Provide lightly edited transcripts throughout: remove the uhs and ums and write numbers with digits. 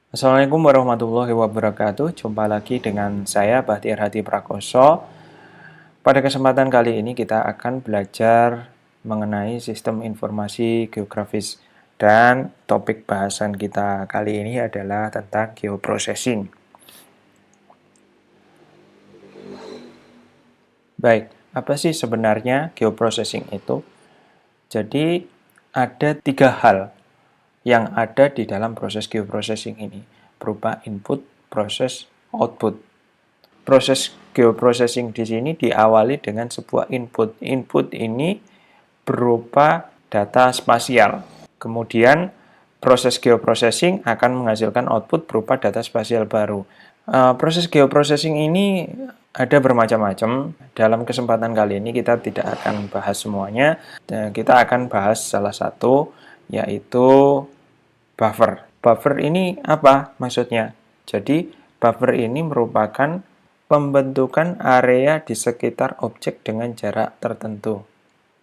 Assalamualaikum warahmatullahi wabarakatuh. Jumpa lagi dengan saya Bahtiar Hadi Prakoso. Pada kesempatan kali ini kita akan belajar mengenai sistem informasi geografis dan topik bahasan kita kali ini adalah tentang geoprocessing. Baik, apa sih sebenarnya geoprocessing itu? Jadi ada 3 hal yang ada di dalam proses geoprocessing ini, berupa input, proses, output. Proses geoprocessing di sini diawali dengan sebuah input. Input ini berupa data spasial. Kemudian proses geoprocessing akan menghasilkan output berupa data spasial baru. Proses geoprocessing ini ada bermacam-macam. Dalam kesempatan kali ini kita tidak akan bahas semuanya. Kita akan bahas salah satu, yaitu buffer. Buffer ini apa maksudnya? Jadi buffer ini merupakan pembentukan area di sekitar objek dengan jarak tertentu.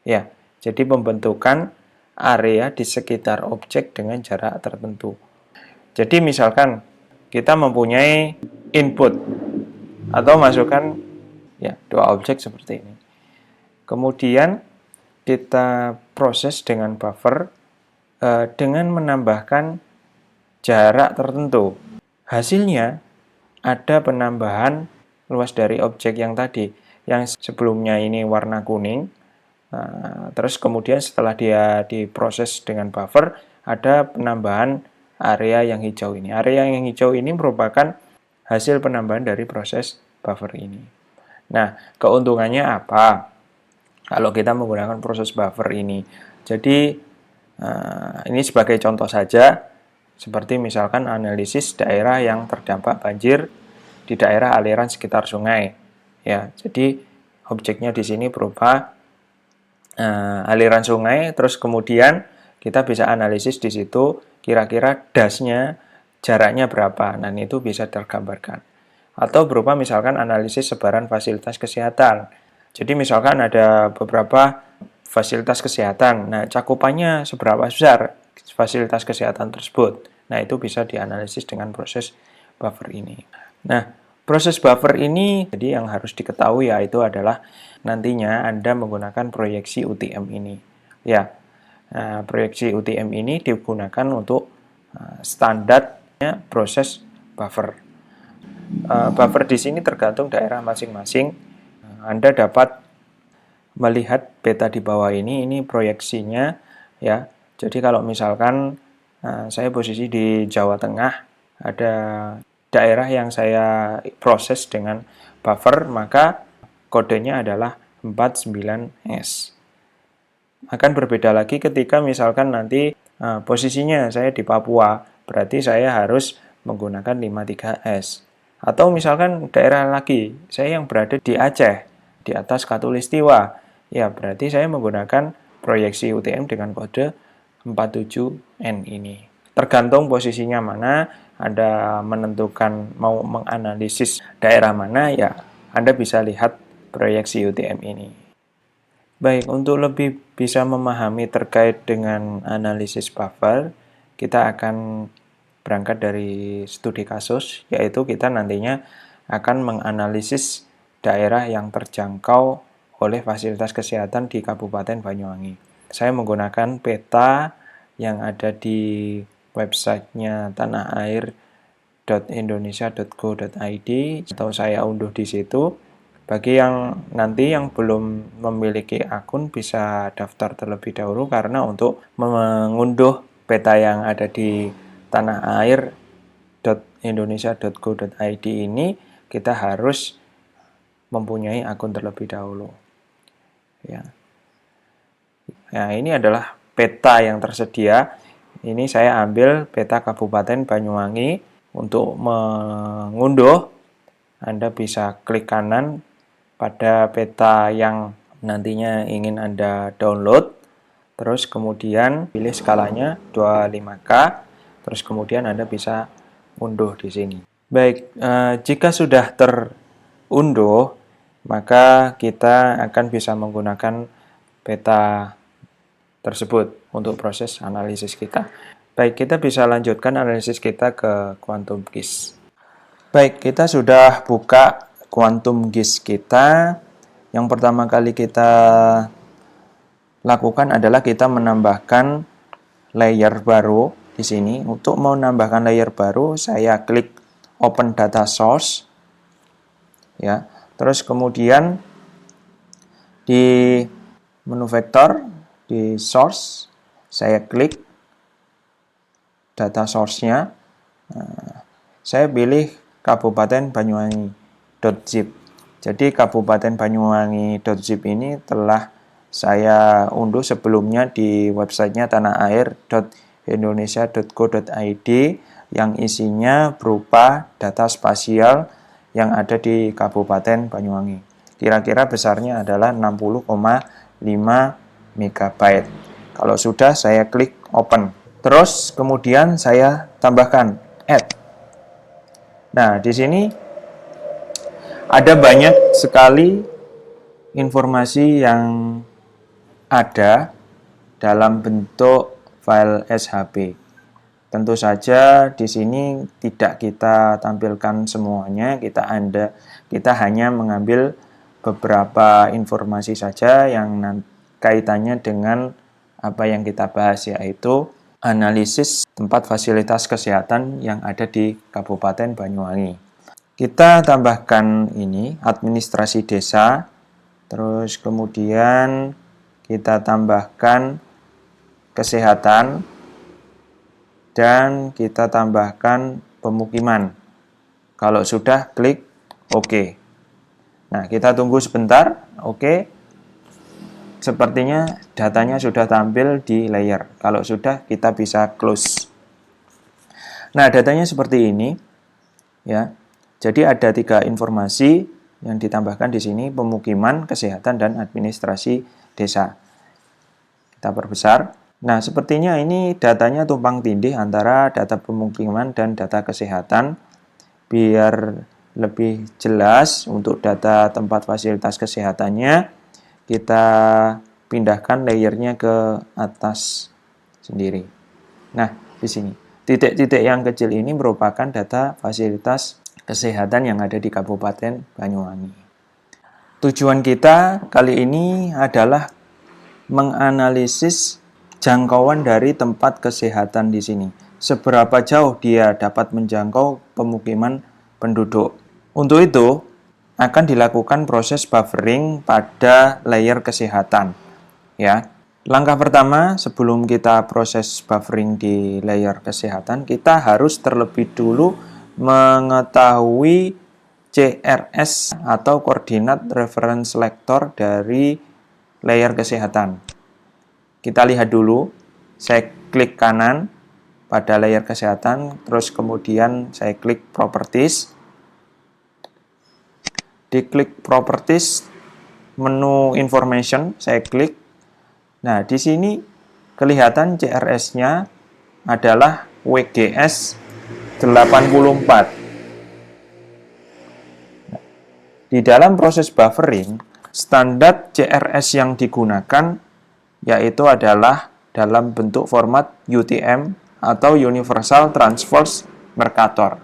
Ya, jadi pembentukan area di sekitar objek dengan jarak tertentu. Jadi misalkan kita mempunyai input atau masukkan ya 2 objek seperti ini. Kemudian kita proses dengan buffer dengan menambahkan jarak tertentu. Hasilnya ada penambahan luas dari objek yang tadi, yang sebelumnya ini warna kuning. Terus kemudian setelah dia diproses dengan buffer, ada penambahan area yang hijau ini. Area yang hijau ini merupakan hasil penambahan dari proses buffer ini. Nah, keuntungannya apa kalau kita menggunakan proses buffer ini? Jadi, ini sebagai contoh saja, seperti misalkan analisis daerah yang terdampak banjir di daerah aliran sekitar sungai. Ya, jadi objeknya di sini berupa aliran sungai, terus kemudian kita bisa analisis di situ kira-kira dasnya jaraknya berapa. Nah, itu bisa tergambarkan. Atau berupa misalkan analisis sebaran fasilitas kesehatan. Jadi misalkan ada beberapa fasilitas kesehatan. Nah, cakupannya seberapa besar fasilitas kesehatan tersebut. Nah, itu bisa dianalisis dengan proses buffer ini. Nah, proses buffer ini jadi yang harus diketahui yaitu adalah nantinya Anda menggunakan proyeksi UTM ini. Ya, proyeksi UTM ini digunakan untuk standarnya proses buffer. Buffer di sini tergantung daerah masing-masing. Anda dapat melihat peta di bawah ini proyeksinya ya. Jadi kalau misalkan saya posisi di Jawa Tengah, ada daerah yang saya proses dengan buffer, maka kodenya adalah 49S. Akan berbeda lagi ketika misalkan nanti posisinya saya di Papua, berarti saya harus menggunakan 53S. Atau misalkan daerah lagi, saya yang berada di Aceh, di atas Katulistiwa, ya berarti saya menggunakan proyeksi UTM dengan kode 47N ini. Tergantung posisinya mana, Anda menentukan mau menganalisis daerah mana, ya Anda bisa lihat proyeksi UTM ini. Baik, untuk lebih bisa memahami terkait dengan analisis buffer, kita akan berangkat dari studi kasus, yaitu kita nantinya akan menganalisis daerah yang terjangkau oleh fasilitas kesehatan di Kabupaten Banyuwangi. Saya menggunakan peta yang ada di websitenya tanahair.indonesia.go.id atau saya unduh di situ. Bagi yang nanti yang belum memiliki akun bisa daftar terlebih dahulu karena untuk mengunduh peta yang ada di tanahair.indonesia.go.id ini kita harus mempunyai akun terlebih dahulu. Ya. Nah, ini adalah peta yang tersedia. Ini saya ambil peta Kabupaten Banyuwangi. Untuk mengunduh, Anda bisa klik kanan pada peta yang nantinya ingin Anda download. Terus kemudian pilih skalanya 25K. Terus kemudian Anda bisa unduh di sini. Baik, jika sudah terunduh, maka kita akan bisa menggunakan peta tersebut untuk proses analisis kita. Baik, kita bisa lanjutkan analisis kita ke Quantum GIS. Baik, kita sudah buka Quantum GIS kita. Yang pertama kali kita lakukan adalah kita menambahkan layer baru di sini. Untuk menambahkan layer baru, saya klik Open Data Source. Ya, terus kemudian di menu vektor, di Source, saya klik data source-nya. Saya pilih Kabupaten Banyuwangi.zip. Jadi Kabupaten Banyuwangi.zip ini telah saya unduh sebelumnya di websitenya tanahAir.indonesia.go.id yang isinya berupa data spasial yang ada di Kabupaten Banyuwangi. Kira-kira besarnya adalah 60,5 MB. Kalau sudah, saya klik Open. Terus kemudian saya tambahkan Add. Nah, di sini ada banyak sekali informasi yang ada dalam bentuk file SHP. Tentu saja di sini tidak kita tampilkan semuanya, kita hanya mengambil beberapa informasi saja yang kaitannya dengan apa yang kita bahas, yaitu analisis tempat fasilitas kesehatan yang ada di Kabupaten Banyuwangi. Kita tambahkan ini, administrasi desa, terus kemudian kita tambahkan kesehatan, dan kita tambahkan pemukiman. Kalau sudah, klik OK. Nah, kita tunggu sebentar, OK. Sepertinya datanya sudah tampil di layer. Kalau sudah, kita bisa close. Nah, datanya seperti ini, ya. Jadi ada 3 informasi yang ditambahkan di sini: pemukiman, kesehatan, dan administrasi desa. Kita perbesar. Nah, sepertinya ini datanya tumpang tindih antara data pemukiman dan data kesehatan. Biar lebih jelas untuk data tempat fasilitas kesehatannya, kita pindahkan layernya ke atas sendiri. Nah, di sini titik-titik yang kecil ini merupakan data fasilitas kesehatan yang ada di Kabupaten Banyuwangi. Tujuan kita kali ini adalah menganalisis jangkauan dari tempat kesehatan di sini. Seberapa jauh dia dapat menjangkau pemukiman penduduk. Untuk itu, akan dilakukan proses buffering pada layer kesehatan. Ya, langkah pertama sebelum kita proses buffering di layer kesehatan, kita harus terlebih dulu mengetahui CRS atau Coordinate Reference Selector dari layer kesehatan. Kita lihat dulu, saya klik kanan pada layer kesehatan, terus kemudian saya klik Properties. Diklik Properties, menu Information, saya klik. Nah, di sini kelihatan CRS-nya adalah WGS 84. Di dalam proses buffering, standar CRS yang digunakan yaitu adalah dalam bentuk format UTM atau Universal Transverse Mercator.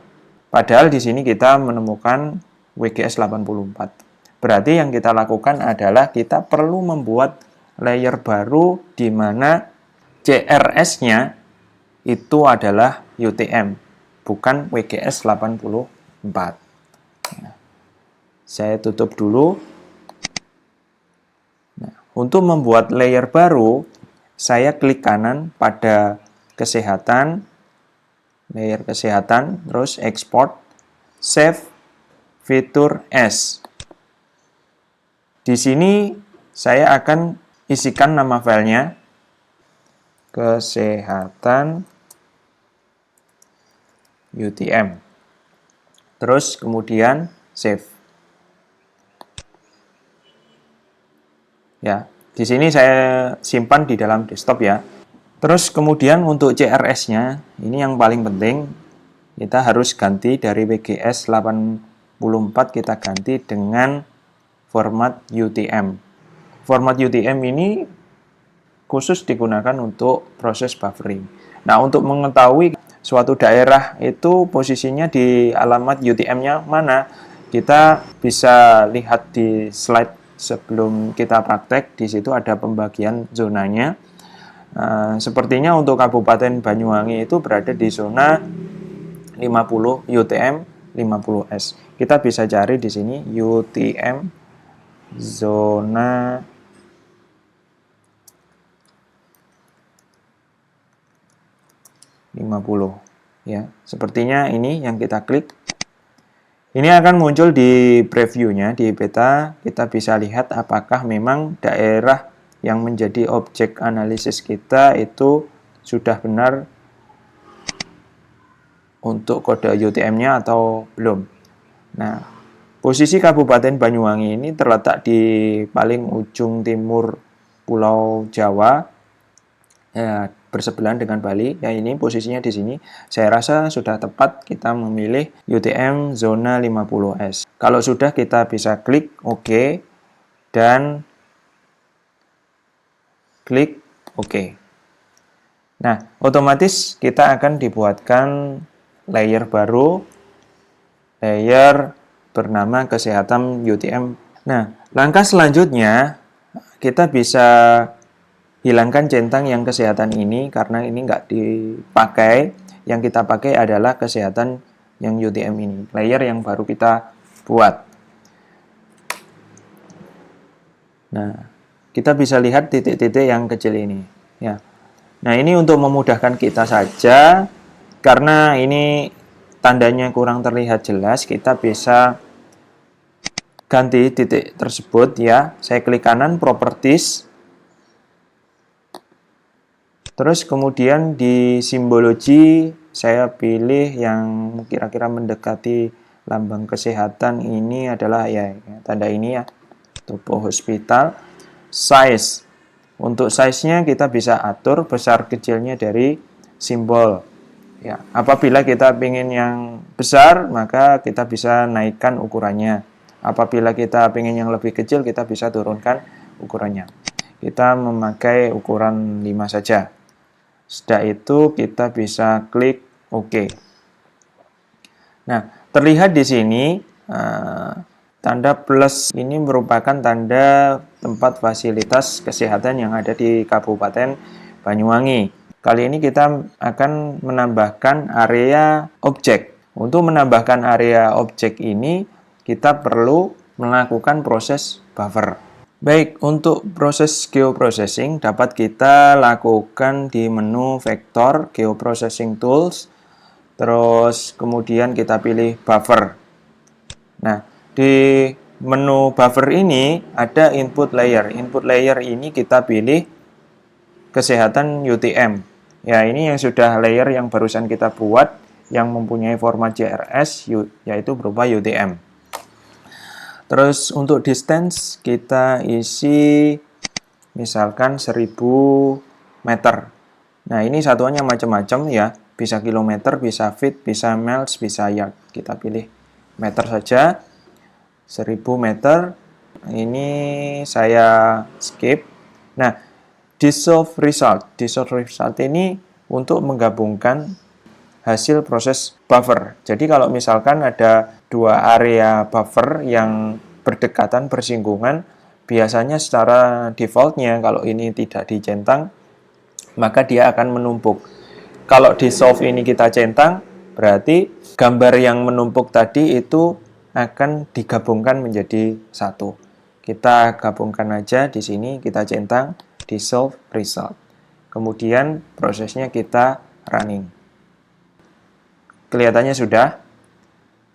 Padahal di sini kita menemukan WGS 84. Berarti yang kita lakukan adalah kita perlu membuat layer baru di mana CRS-nya itu adalah UTM, bukan WGS 84. Saya tutup dulu. Nah, untuk membuat layer baru, saya klik kanan pada kesehatan, layer kesehatan, terus export, save, fitur S. Di sini saya akan isikan nama filenya kesehatan UTM. Terus kemudian save. Ya, di sini saya simpan di dalam desktop ya. Terus kemudian untuk CRS-nya, ini yang paling penting, kita harus ganti dari WGS 84 kita ganti dengan format UTM. Format UTM ini khusus digunakan untuk proses buffering. Nah, untuk mengetahui suatu daerah itu posisinya di alamat UTM-nya mana, kita bisa lihat di slide sebelum kita praktek. Di situ ada pembagian zonanya. Sepertinya untuk Kabupaten Banyuwangi itu berada di zona 50 UTM 50S. Kita bisa cari di sini UTM zona 50 ya. Sepertinya ini yang kita klik. Ini akan muncul di previewnya di peta. Kita bisa lihat apakah memang daerah yang menjadi objek analisis kita itu sudah benar untuk kode UTM-nya atau belum. Nah, posisi Kabupaten Banyuwangi ini terletak di paling ujung timur Pulau Jawa, ya, bersebelahan dengan Bali. Ya, ini posisinya di sini. Saya rasa sudah tepat kita memilih UTM zona 50S. Kalau sudah, kita bisa klik OK dan klik OK. Nah, otomatis kita akan dibuatkan layer baru, layer bernama kesehatan UTM. Nah, langkah selanjutnya kita bisa hilangkan centang yang kesehatan ini karena ini nggak dipakai. Yang kita pakai adalah kesehatan yang UTM ini, layer yang baru kita buat. Nah, kita bisa lihat titik-titik yang kecil ini. Ya. Nah, ini untuk memudahkan kita saja, karena ini tandanya kurang terlihat jelas, kita bisa ganti titik tersebut ya. Saya klik kanan, Properties. Terus kemudian di simbologi saya pilih yang kira-kira mendekati lambang kesehatan. Ini adalah ya tanda ini ya, Topo Hospital. Size, untuk size-nya kita bisa atur besar kecilnya dari simbol. Ya, apabila kita ingin yang besar, maka kita bisa naikkan ukurannya. Apabila kita ingin yang lebih kecil, kita bisa turunkan ukurannya. Kita memakai ukuran 5 saja. Setelah itu kita bisa klik OK. Nah, terlihat di sini tanda plus ini merupakan tanda tempat fasilitas kesehatan yang ada di Kabupaten Banyuwangi. Kali ini kita akan menambahkan area objek. Untuk menambahkan area objek ini, kita perlu melakukan proses buffer. Baik, untuk proses geoprocessing dapat kita lakukan di menu vektor geoprocessing tools, terus kemudian kita pilih buffer. Nah, di menu buffer ini ada input layer. Input layer ini kita pilih kesehatan UTM. Ya, ini yang sudah layer yang barusan kita buat yang mempunyai format JRS yaitu berupa UTM. Terus untuk distance kita isi misalkan 1000 meter. Nah, ini satuannya macam-macam ya. Bisa kilometer, bisa feet, bisa miles, bisa yard. Kita pilih meter saja. 1000 meter. Ini saya skip. Nah, dissolve result. Dissolve result ini untuk menggabungkan hasil proses buffer. Jadi kalau misalkan ada dua area buffer yang berdekatan, bersinggungan, biasanya secara defaultnya kalau ini tidak dicentang, maka dia akan menumpuk. Kalau dissolve ini kita centang, berarti gambar yang menumpuk tadi itu akan digabungkan menjadi satu. Kita gabungkan aja di sini, kita centang dissolve result. Kemudian prosesnya kita running. Kelihatannya sudah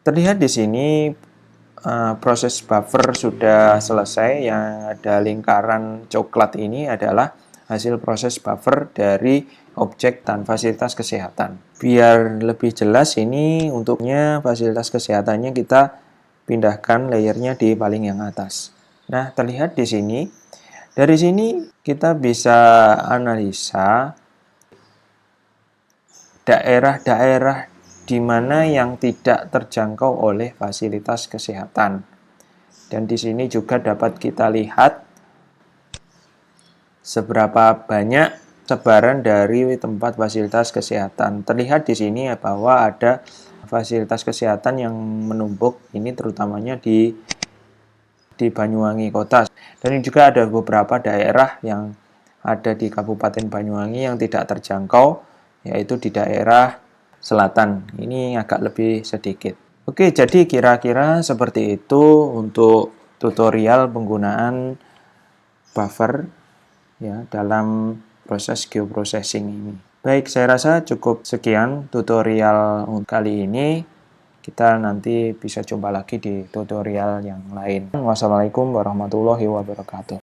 terlihat di sini proses buffer sudah selesai. Yang ada lingkaran coklat ini adalah hasil proses buffer dari objek dan fasilitas kesehatan. Biar lebih jelas ini untuknya fasilitas kesehatannya kita pindahkan layernya di paling yang atas. Nah, terlihat di sini. Dari sini kita bisa analisa daerah-daerah di mana yang tidak terjangkau oleh fasilitas kesehatan. Dan di sini juga dapat kita lihat seberapa banyak sebaran dari tempat fasilitas kesehatan. Terlihat di sini ya bahwa ada fasilitas kesehatan yang menumpuk, ini terutamanya di Banyuwangi Kota. Dan juga ada beberapa daerah yang ada di Kabupaten Banyuwangi yang tidak terjangkau, yaitu di daerah selatan. Ini agak lebih sedikit. Oke, jadi kira-kira seperti itu untuk tutorial penggunaan buffer ya dalam proses geoprocessing ini. Baik, saya rasa cukup sekian tutorial kali ini. Kita nanti bisa jumpa lagi di tutorial yang lain. Wassalamualaikum warahmatullahi wabarakatuh.